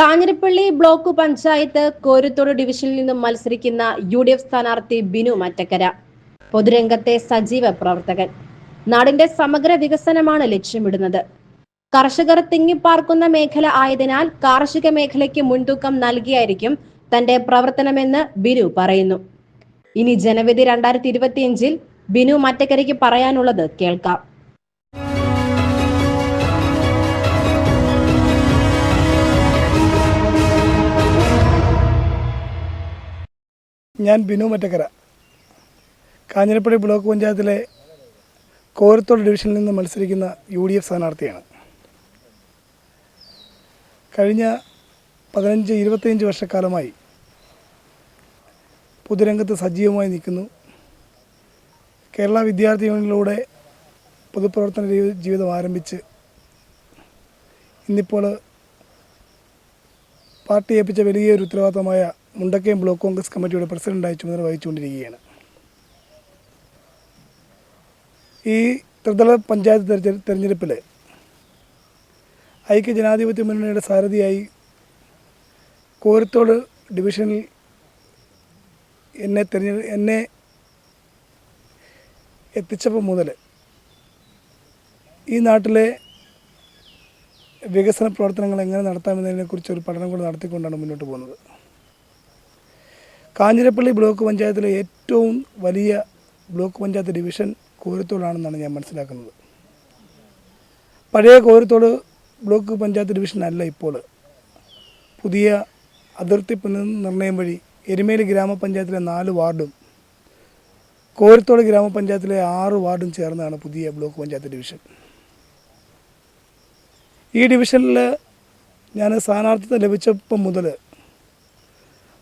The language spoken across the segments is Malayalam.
കാഞ്ഞിരപ്പള്ളി ബ്ലോക്ക് പഞ്ചായത്ത് കോരുത്തോട് ഡിവിഷനിൽ നിന്നും മത്സരിക്കുന്ന UDF സ്ഥാനാർത്ഥി ബിനു മറ്റക്കര. പൊതുരംഗത്തെ സജീവ പ്രവർത്തകൻ. നാടിന്റെ സമഗ്ര വികസനമാണ് ലക്ഷ്യമിടുന്നത്. കർഷകർ തിങ്ങിപ്പാർക്കുന്ന മേഖല ആയതിനാൽ കാർഷിക മേഖലയ്ക്ക് മുൻതൂക്കം നൽകിയായിരിക്കും തന്റെ പ്രവർത്തനമെന്ന് ബിനു പറയുന്നു. ഇനി ജനവിധി 2025-ൽ ബിനു മറ്റക്കരയ്ക്ക് പറയാനുള്ളത് കേൾക്കാം. ഞാൻ ബിനു മറ്റക്കര, കാഞ്ഞിരപ്പള്ളി ബ്ലോക്ക് പഞ്ചായത്തിലെ കോരത്തോട് ഡിവിഷനിൽ നിന്ന് മത്സരിക്കുന്ന UDF സ്ഥാനാർത്ഥിയാണ്. കഴിഞ്ഞ 15-25 വർഷക്കാലമായി പൊതുരംഗത്ത് സജീവമായി നിൽക്കുന്നു. കേരള വിദ്യാർത്ഥി യൂണിയനിലൂടെ പൊതുപ്രവർത്തന ജീവിതം ആരംഭിച്ച് ഇന്നിപ്പോൾ പാർട്ടി ഏൽപ്പിച്ച വലിയൊരു ഉത്തരവാദിത്തമായ മുണ്ടക്കയം ബ്ലോക്ക് കോൺഗ്രസ് കമ്മിറ്റിയുടെ പ്രസിഡന്റായി ചുമതല വഹിച്ചുകൊണ്ടിരിക്കുകയാണ്. ഈ ത്രിതല പഞ്ചായത്ത് തെരഞ്ഞെടുപ്പിൽ ഐക്യജനാധിപത്യ മുന്നണിയുടെ സാരഥിയായി കോരത്തോട് ഡിവിഷനിൽ എന്നെ എത്തിച്ചപ്പോൾ മുതൽ ഈ നാട്ടിലെ വികസന പ്രവർത്തനങ്ങൾ എങ്ങനെ നടത്താമെന്നതിനെക്കുറിച്ച് ഒരു പഠനം കൂടെ നടത്തിക്കൊണ്ടാണ് മുന്നോട്ട് പോകുന്നത്. കാഞ്ഞിരപ്പള്ളി ബ്ലോക്ക് പഞ്ചായത്തിലെ ഏറ്റവും വലിയ ബ്ലോക്ക് പഞ്ചായത്ത് ഡിവിഷൻ കോരത്തോടാണെന്നാണ് ഞാൻ മനസ്സിലാക്കുന്നത്. പഴയ കോരത്തോട് ബ്ലോക്ക് പഞ്ചായത്ത് ഡിവിഷനല്ല ഇപ്പോൾ. പുതിയ അതിർത്തി നിർണയം വഴി എരുമേലി ഗ്രാമപഞ്ചായത്തിലെ 4 വാർഡും കോരത്തോട് ഗ്രാമപഞ്ചായത്തിലെ 6 വാർഡും ചേർന്നാണ് പുതിയ ബ്ലോക്ക് പഞ്ചായത്ത് ഡിവിഷൻ. ഈ ഡിവിഷനിൽ ഞാൻ സ്ഥാനാർത്ഥിത്വം ലഭിച്ചപ്പം മുതൽ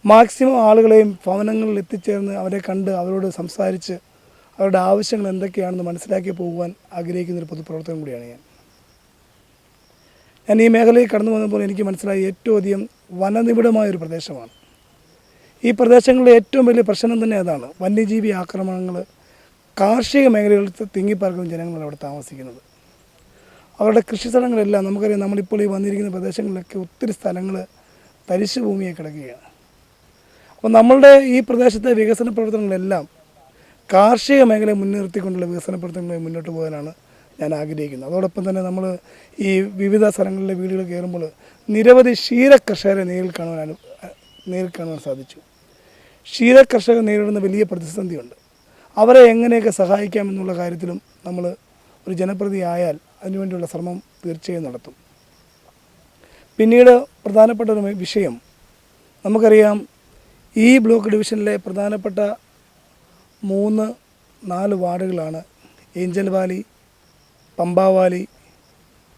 മാക്സിമം ആളുകളെയും ഭവനങ്ങളിൽ എത്തിച്ചേർന്ന് അവരെ കണ്ട് അവരോട് സംസാരിച്ച് അവരുടെ ആവശ്യങ്ങൾ എന്തൊക്കെയാണെന്ന് മനസ്സിലാക്കി പോകുവാൻ ആഗ്രഹിക്കുന്നൊരു പൊതുപ്രവർത്തനം കൂടിയാണ് ഞാൻ ഈ മേഖലയിൽ കടന്നു വന്നപ്പോൾ എനിക്ക് മനസ്സിലായി ഏറ്റവും അധികം വനനിബിഡമായൊരു പ്രദേശമാണ്. ഈ പ്രദേശങ്ങളിലെ ഏറ്റവും വലിയ പ്രശ്നം തന്നെ അതാണ്. വന്യജീവി ആക്രമണങ്ങൾ, കാർഷിക മേഖലകളിൽ തിങ്ങിപ്പാർക്കുന്ന ജനങ്ങളാണ് അവിടെ താമസിക്കുന്നത്. അവരുടെ കൃഷി സ്ഥലങ്ങളെല്ലാം നമുക്കറിയാം. നമ്മളിപ്പോൾ ഈ വന്നിരിക്കുന്ന പ്രദേശങ്ങളിലൊക്കെ ഒത്തിരി സ്ഥലങ്ങൾ തരിശു ഭൂമിയായി കിടക്കുകയാണ്. അപ്പോൾ നമ്മളുടെ ഈ പ്രദേശത്തെ വികസന പ്രവർത്തനങ്ങളെല്ലാം കാർഷിക മേഖലയെ മുൻനിർത്തിക്കൊണ്ടുള്ള വികസന പ്രവർത്തനങ്ങളെ മുന്നോട്ട് പോകാനാണ് ഞാൻ ആഗ്രഹിക്കുന്നത്. അതോടൊപ്പം തന്നെ നമ്മൾ ഈ വിവിധ സ്ഥലങ്ങളിലെ വീടുകൾ കയറുമ്പോൾ നിരവധി ക്ഷീര കർഷകരെ നേരിൽ കാണുവാൻ സാധിച്ചു. ക്ഷീര കർഷകർ നേരിടുന്ന വലിയ പ്രതിസന്ധിയുണ്ട്. അവരെ എങ്ങനെയൊക്കെ സഹായിക്കാമെന്നുള്ള കാര്യത്തിലും നമ്മൾ ഒരു ജനപ്രതിനിധി ആയാൽ അതിനുവേണ്ടിയുള്ള ശ്രമം തീർച്ചയായും നടത്തും. പിന്നീട് പ്രധാനപ്പെട്ട ഒരു വിഷയം, നമുക്കറിയാം ഈ ബ്ലോക്ക് ഡിവിഷനിലെ പ്രധാനപ്പെട്ട 3-4 വാർഡുകളാണ് ഏഞ്ചൽ വാലി, പമ്പാവാലി,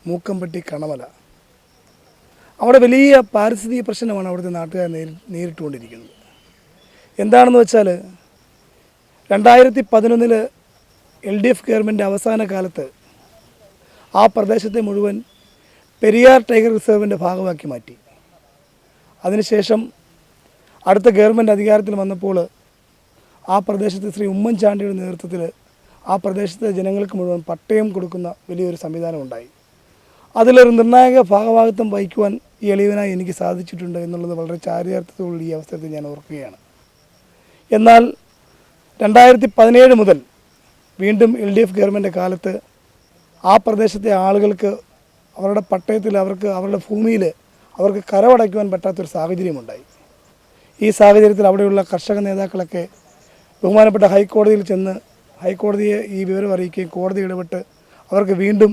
മൂക്കമ്പട്ടി, കണമല. അവിടെ വലിയ പാരിസ്ഥിതിക പ്രശ്നമാണ് അവിടുത്തെ നാട്ടുകാർ നേരിട്ടുകൊണ്ടിരിക്കുന്നത്. എന്താണെന്ന് വെച്ചാൽ 2011 LDF ഗവൺമെൻറ് അവസാന കാലത്ത് ആ പ്രദേശത്തെ മുഴുവൻ പെരിയാർ ടൈഗർ റിസർവിൻ്റെ ഭാഗമാക്കി മാറ്റി. അതിനുശേഷം അടുത്ത ഗവൺമെൻറ് അധികാരത്തിൽ വന്നപ്പോൾ ആ പ്രദേശത്ത് ശ്രീ ഉമ്മൻചാണ്ടിയുടെ നേതൃത്വത്തിൽ ആ പ്രദേശത്തെ ജനങ്ങൾക്ക് മുഴുവൻ പട്ടയം കൊടുക്കുന്ന വലിയൊരു സംവിധാനം ഉണ്ടായി. അതിലൊരു നിർണായക ഭാഗഭാഗത്വം വഹിക്കുവാൻ ഈ എളിയവനായി എനിക്ക് സാധിച്ചിട്ടുണ്ട് എന്നുള്ളത് വളരെ ചാരിതാർത്ഥ്യത്തോടുള്ള ഈ അവസരത്തിൽ ഞാൻ ഓർക്കുകയാണ്. എന്നാൽ 2017 മുതൽ വീണ്ടും LDF ഗവൺമെൻറ് കാലത്ത് ആ പ്രദേശത്തെ ആളുകൾക്ക് അവരുടെ പട്ടയത്തിൽ അവരുടെ ഭൂമിയിൽ അവർക്ക് കരമടയ്ക്കുവാൻ പറ്റാത്തൊരു സാഹചര്യമുണ്ടായി. ഈ സാഹചര്യത്തിൽ അവിടെയുള്ള കർഷക നേതാക്കളൊക്കെ ബഹുമാനപ്പെട്ട ഹൈക്കോടതിയിൽ ചെന്ന് ഹൈക്കോടതിയെ ഈ വിവരം അറിയിക്കുകയും കോടതി ഇടപെട്ട് അവർക്ക് വീണ്ടും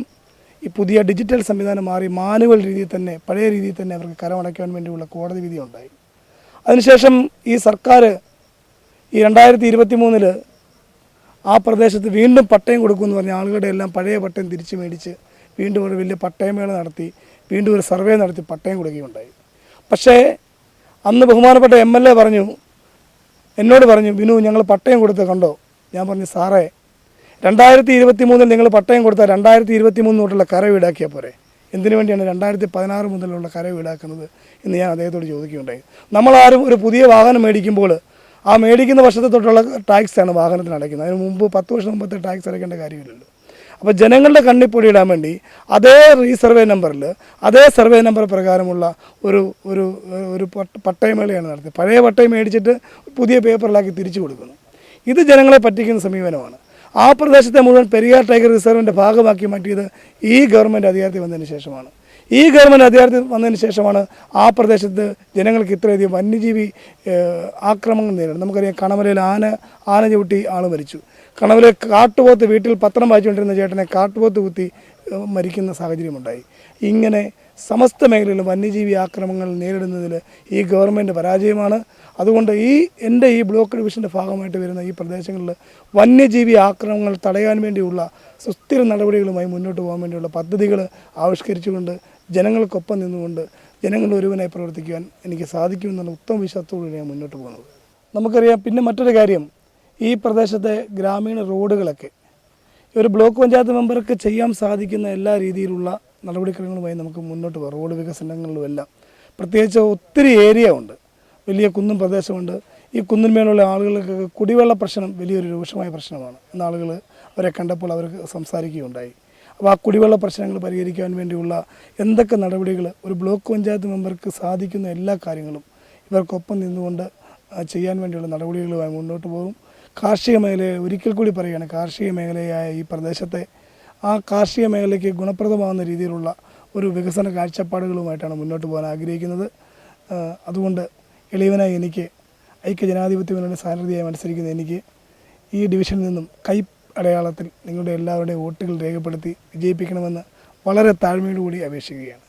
ഈ പുതിയ ഡിജിറ്റൽ സംവിധാനം മാറി മാനുവൽ രീതിയിൽ തന്നെ പഴയ രീതിയിൽ തന്നെ അവർക്ക് കരമടയ്ക്കാൻ വേണ്ടിയുള്ള കോടതി വിധി ഉണ്ടായി. അതിനുശേഷം ഈ സർക്കാർ ഈ 2023 ആ പ്രദേശത്ത് വീണ്ടും പട്ടയം കൊടുക്കുമെന്ന് പറഞ്ഞ ആളുകളുടെ എല്ലാം പഴയ പട്ടയം തിരിച്ചു മേടിച്ച് വീണ്ടും ഒരു വലിയ പട്ടയമേള നടത്തി വീണ്ടും ഒരു സർവേ നടത്തി പട്ടയം കൊടുക്കുകയുണ്ടായി. പക്ഷേ അന്ന് ബഹുമാനപ്പെട്ട MLA എന്നോട് പറഞ്ഞു, ബിനു ഞങ്ങൾ പട്ടയം കൊടുത്ത് കണ്ടോ? ഞാൻ പറഞ്ഞു, സാറേ 2023 നിങ്ങൾ പട്ടയം കൊടുത്താൽ 2023 തൊട്ടുള്ള കരവ് ഈടാക്കിയാൽ പോരെ, എന്തിനു വേണ്ടിയാണ് 2016 മുതലുള്ള കരവ് ഈടാക്കുന്നത് എന്ന് ഞാൻ അദ്ദേഹത്തോട് ചോദിക്കുകയുണ്ടായി. നമ്മളാരും ഒരു പുതിയ വാഹനം മേടിക്കുമ്പോൾ ആ മേടിക്കുന്ന വർഷത്തെ തൊട്ടുള്ള ടാക്സാണ് വാഹനത്തിന് അടയ്ക്കുന്നത്. അതിന് മുമ്പ് 10 വർഷം മുമ്പത്തെ ടാക്സ് അടയ്ക്കേണ്ട കാര്യമില്ലല്ലോ. അപ്പോൾ ജനങ്ങളുടെ കണ്ണിൽ പൊടിയിടാൻ വേണ്ടി അതേ റീസർവേ നമ്പറിൽ അതേ സർവേ നമ്പർ പ്രകാരമുള്ള ഒരു ഒരു ഒരു പട്ടയമേളയാണ് നടത്തിയത്. പഴയ പട്ടയം മേടിച്ചിട്ട് പുതിയ പേപ്പറിലാക്കി തിരിച്ചു കൊടുക്കുന്നു. ഇത് ജനങ്ങളെ പറ്റിക്കുന്ന സമീപനമാണ്. ആ പ്രദേശത്തെ മുഴുവൻ പെരിയാർ ടൈഗർ റിസർവിൻ്റെ ഭാഗമാക്കി മാറ്റിയത് ഈ ഗവൺമെൻറ് അധികാരത്തിൽ വന്നതിന് ശേഷമാണ്. ഈ ഗവൺമെൻറ് അധികാരത്തിൽ വന്നതിന് ശേഷമാണ് ആ പ്രദേശത്ത് ജനങ്ങൾക്ക് ഇത്രയധികം വന്യജീവി ആക്രമണങ്ങൾ നേരിടുന്നത്. നമുക്കറിയാം, കണമലയിൽ ആന ചവിട്ടി ആൾ മരിച്ചു. കണമലയിൽ കാട്ടുപോത്ത്, വീട്ടിൽ പത്രം വായിച്ചുകൊണ്ടിരുന്ന ചേട്ടനെ കാട്ടുപോത്ത് കുത്തി മരിക്കുന്ന സാഹചര്യമുണ്ടായി. ഇങ്ങനെ സമസ്ത മേഖലയിലും വന്യജീവി ആക്രമണങ്ങൾ നേരിടുന്നതിൽ ഈ ഗവൺമെൻറ് പരാജയമാണ്. അതുകൊണ്ട് എൻ്റെ ഈ ബ്ലോക്ക് ഡിവിഷൻ്റെ ഭാഗമായിട്ട് വരുന്ന ഈ പ്രദേശങ്ങളിൽ വന്യജീവി ആക്രമണങ്ങൾ തടയാൻ വേണ്ടിയുള്ള സുസ്ഥിര നടപടികളുമായി മുന്നോട്ട് പോകാൻ വേണ്ടിയുള്ള പദ്ധതികൾ ആവിഷ്കരിച്ചുകൊണ്ട് ജനങ്ങൾക്കൊപ്പം നിന്നുകൊണ്ട് ജനങ്ങളുടെ ഒരുവനായി പ്രവർത്തിക്കുവാൻ എനിക്ക് സാധിക്കുമെന്നുള്ള ഉത്തമ വിശ്വാസത്തോടുകൂടി ഞാൻ മുന്നോട്ട് പോകുന്നത്. നമുക്കറിയാം, പിന്നെ മറ്റൊരു കാര്യം, ഈ പ്രദേശത്തെ ഗ്രാമീണ റോഡുകളൊക്കെ ഒരു ബ്ലോക്ക് പഞ്ചായത്ത് മെമ്പർക്ക് ചെയ്യാൻ സാധിക്കുന്ന എല്ലാ രീതിയിലുള്ള നടപടിക്രമങ്ങളുമായി നമുക്ക് മുന്നോട്ട് പോകാം. റോഡ് വികസനങ്ങളിലും എല്ലാം പ്രത്യേകിച്ച് ഒത്തിരി ഏരിയ ഉണ്ട്, വലിയ കുന്നും പ്രദേശമുണ്ട്. ഈ കുന്നിന്മേലുള്ള ആളുകൾക്കൊക്കെ കുടിവെള്ള പ്രശ്നം വലിയൊരു രൂക്ഷമായ പ്രശ്നമാണ്. ഇന്ന് ആളുകൾ അവരെ കണ്ടപ്പോൾ അവർക്ക് സംസാരിക്കുകയുണ്ടായി. അപ്പോൾ ആ കുടിവെള്ള പ്രശ്നങ്ങൾ പരിഹരിക്കാൻ വേണ്ടിയുള്ള എന്തൊക്കെ നടപടികൾ ഒരു ബ്ലോക്ക് പഞ്ചായത്ത് മെമ്പർക്ക് സാധിക്കുന്ന എല്ലാ കാര്യങ്ങളും ഇവർക്കൊപ്പം നിന്നുകൊണ്ട് ചെയ്യാൻ വേണ്ടിയുള്ള നടപടികളുമായി മുന്നോട്ട് പോകും. കാർഷിക മേഖലയെ ഒരിക്കൽ കൂടി പറയുകയാണ്, കാർഷിക മേഖലയായ ഈ പ്രദേശത്തെ ആ കാർഷിക മേഖലയ്ക്ക് ഗുണപ്രദമാകുന്ന രീതിയിലുള്ള ഒരു വികസന കാഴ്ചപ്പാടുകളുമായിട്ടാണ് മുന്നോട്ട് പോകാൻ ആഗ്രഹിക്കുന്നത്. അതുകൊണ്ട് എളിയവനായി എനിക്ക് ഐക്യജനാധിപത്യ മുന്നണി സ്ഥാനാർത്ഥിയായി മത്സരിക്കുന്ന എനിക്ക് ഈ ഡിവിഷനിൽ നിന്നും കൈ അടയാളത്തിൽ നിങ്ങളുടെ എല്ലാവരുടെയും വോട്ടുകൾ രേഖപ്പെടുത്തി വിജയിപ്പിക്കണമെന്ന് വളരെ താഴ്മയോടുകൂടി അപേക്ഷിക്കുകയാണ്.